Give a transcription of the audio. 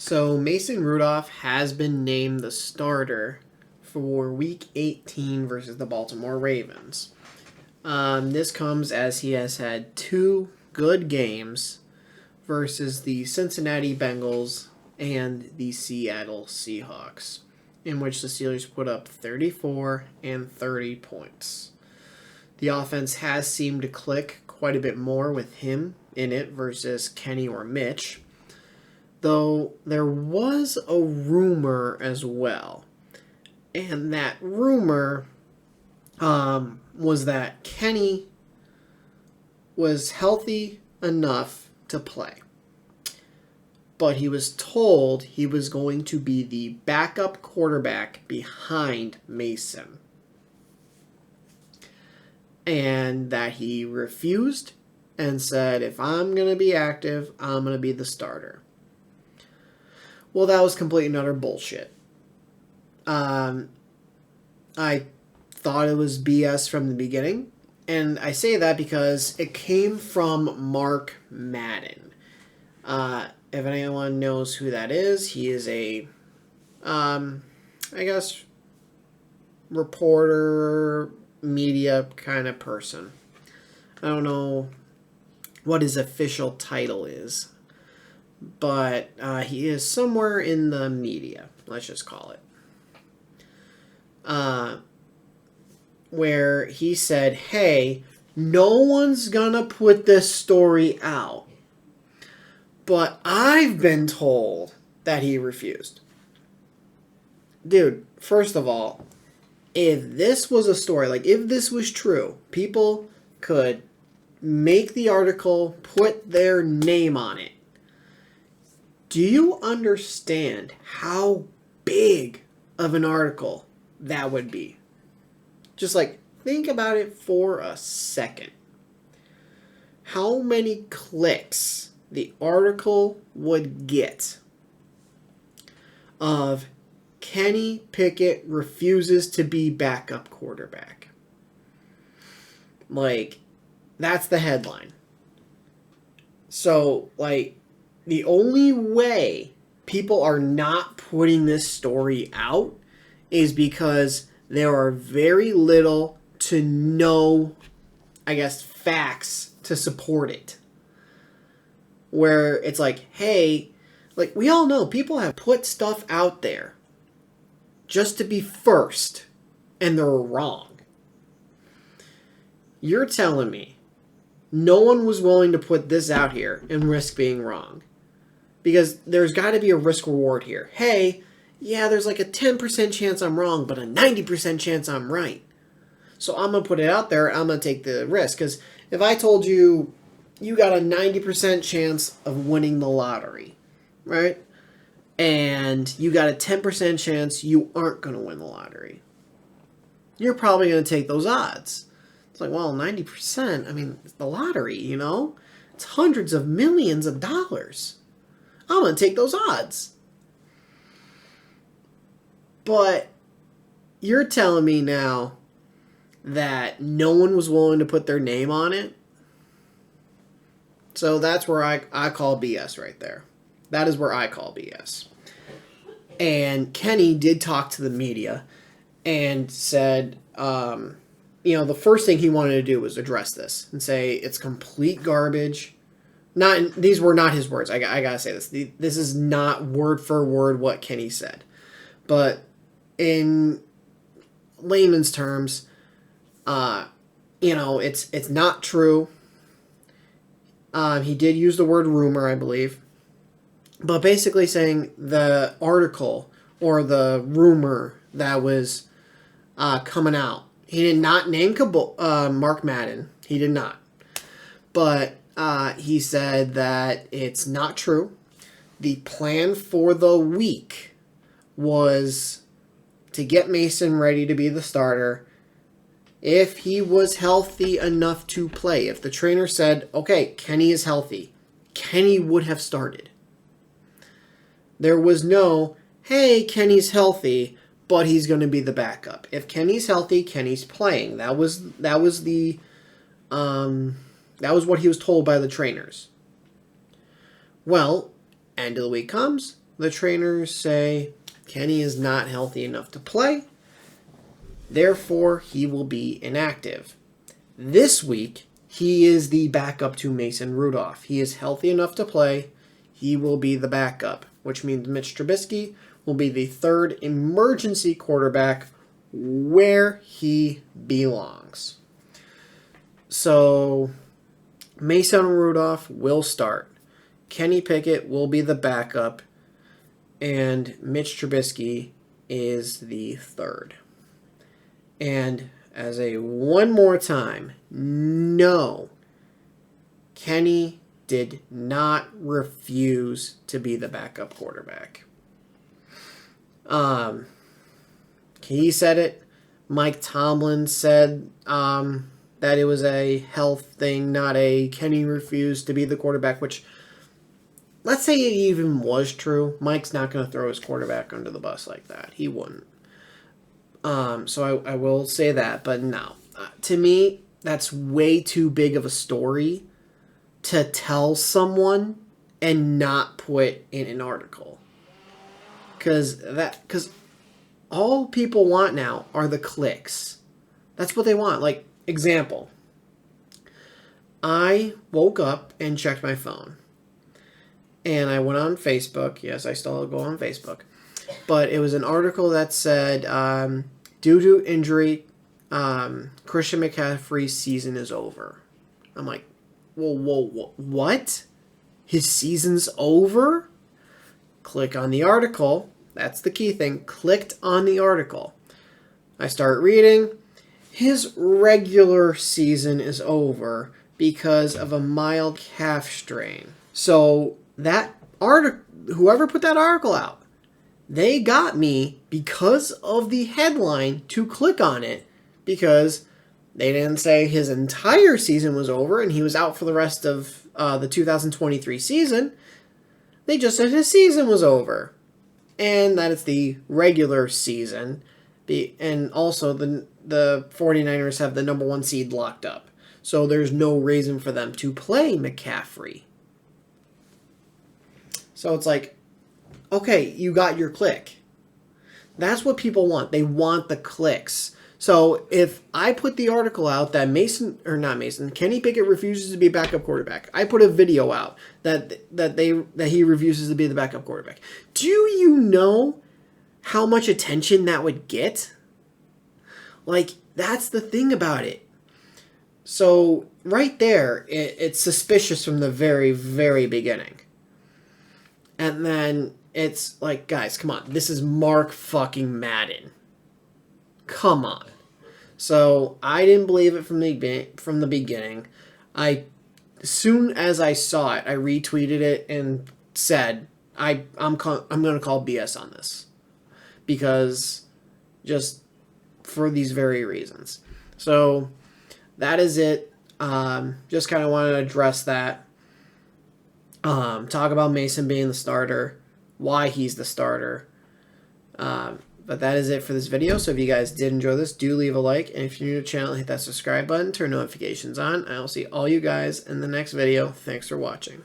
So Mason Rudolph has been named the starter for Week 18 versus the Baltimore Ravens. This comes as he has had two good games versus the Cincinnati Bengals and the Seattle Seahawks, in which the Steelers put up 34 and 30 points. The offense has seemed to click quite a bit more with him in it versus Kenny or Mitch, though there was a rumor as well. And that rumor was that Kenny was healthy enough to play, but he was told he was going to be the backup quarterback behind Mason, and that he refused and said, if I'm going to be active, I'm going to be the starter. Well, that was complete and utter bullshit. I thought it was BS from the beginning, and I say that because it came from Mark Madden. If anyone knows who that is, he is a, reporter, media kind of person. I don't know what his official title is, but he is somewhere in the media, let's just call it. Where he said, hey, no one's gonna put this story out, but I've been told that he refused. Dude, first of all, if this was a story, like if this was true, people could make the article, put their name on it. Do you understand how big of an article that would be? Just like, think about it for a second. How many clicks the article would get of Kenny Pickett refuses to be backup quarterback. Like, that's the headline. So, like, the only way people are not putting this story out is because there are very little to no, facts to support it. Where it's like, hey, like we all know people have put stuff out there just to be first, and they're wrong. You're telling me no one was willing to put this out here and risk being wrong? Because there's got to be a risk reward here. Hey, yeah, there's like a 10% chance I'm wrong, but a 90% chance I'm right. So I'm going to put it out there. I'm going to take the risk. Because if I told you you got a 90% chance of winning the lottery, right? And you got a 10% chance you aren't going to win the lottery, you're probably going to take those odds. It's like, well, 90%, I mean, it's the lottery, you know? It's hundreds of millions of dollars. I'm going to take those odds. But you're telling me now that no one was willing to put their name on it? So that's where I call BS right there. That is where I call BS. And Kenny did talk to the media and said, the first thing he wanted to do was address this and say it's complete garbage. These were not his words. I gotta say this. This is not word for word what Kenny said. But in layman's terms, it's not true. He did use the word rumor, I believe. But basically saying the article or the rumor that was coming out, he did not name Mark Madden. He did not. But he said that it's not true. The plan for the week was to get Mason ready to be the starter if he was healthy enough to play. If the trainer said, okay, Kenny is healthy, Kenny would have started. There was no, hey, Kenny's healthy, but he's going to be the backup. If Kenny's healthy, Kenny's playing. That was what he was told by the trainers. Well, end of the week comes, the trainers say Kenny is not healthy enough to play. Therefore, he will be inactive. This week, he is the backup to Mason Rudolph. He is healthy enough to play. He will be the backup, which means Mitch Trubisky will be the third emergency quarterback where he belongs. So, Mason Rudolph will start. Kenny Pickett will be the backup. And Mitch Trubisky is the third. And as a one more time, no, Kenny did not refuse to be the backup quarterback. He said it. Mike Tomlin said that it was a health thing, not a Kenny refused to be the quarterback, which, let's say it even was true. Mike's not going to throw his quarterback under the bus like that. He wouldn't. So I will say that, but no. To me, that's way too big of a story to tell someone and not put in an article. Because all people want now are the clicks. That's what they want. Like, example. I woke up and checked my phone. And I went on Facebook. Yes, I still go on Facebook. But it was an article that said, due to injury, Christian McCaffrey's season is over. I'm like, whoa, what? His season's over? Click on the article. That's the key thing. Clicked on the article. I start reading. His regular season is over because of a mild calf strain. So that article, whoever put that article out, they got me because of the headline to click on it, because they didn't say his entire season was over and he was out for the rest of the 2023 season. They just said his season was over and that it's the regular season. And also the 49ers have the number 1 seed locked up. So there's no reason for them to play McCaffrey. So it's like, okay, you got your click. That's what people want. They want the clicks. So if I put the article out that Kenny Pickett refuses to be a backup quarterback. I put a video out that he refuses to be the backup quarterback. Do you know how much attention that would get? Like, that's the thing about it. So right there, it's suspicious from the very, very beginning. And then it's like, guys, come on. This is Mark fucking Madden. Come on. So I didn't believe it from the beginning. As soon as I saw it, I retweeted it and said, I'm going to call BS on this. Because just for these very reasons. So that is it. Just kind of wanted to address that. Talk about Mason being the starter, why he's the starter. But that is it for this video. So if you guys did enjoy this, do leave a like. And if you're new to the channel, hit that subscribe button, turn notifications on. I'll see all you guys in the next video. Thanks for watching.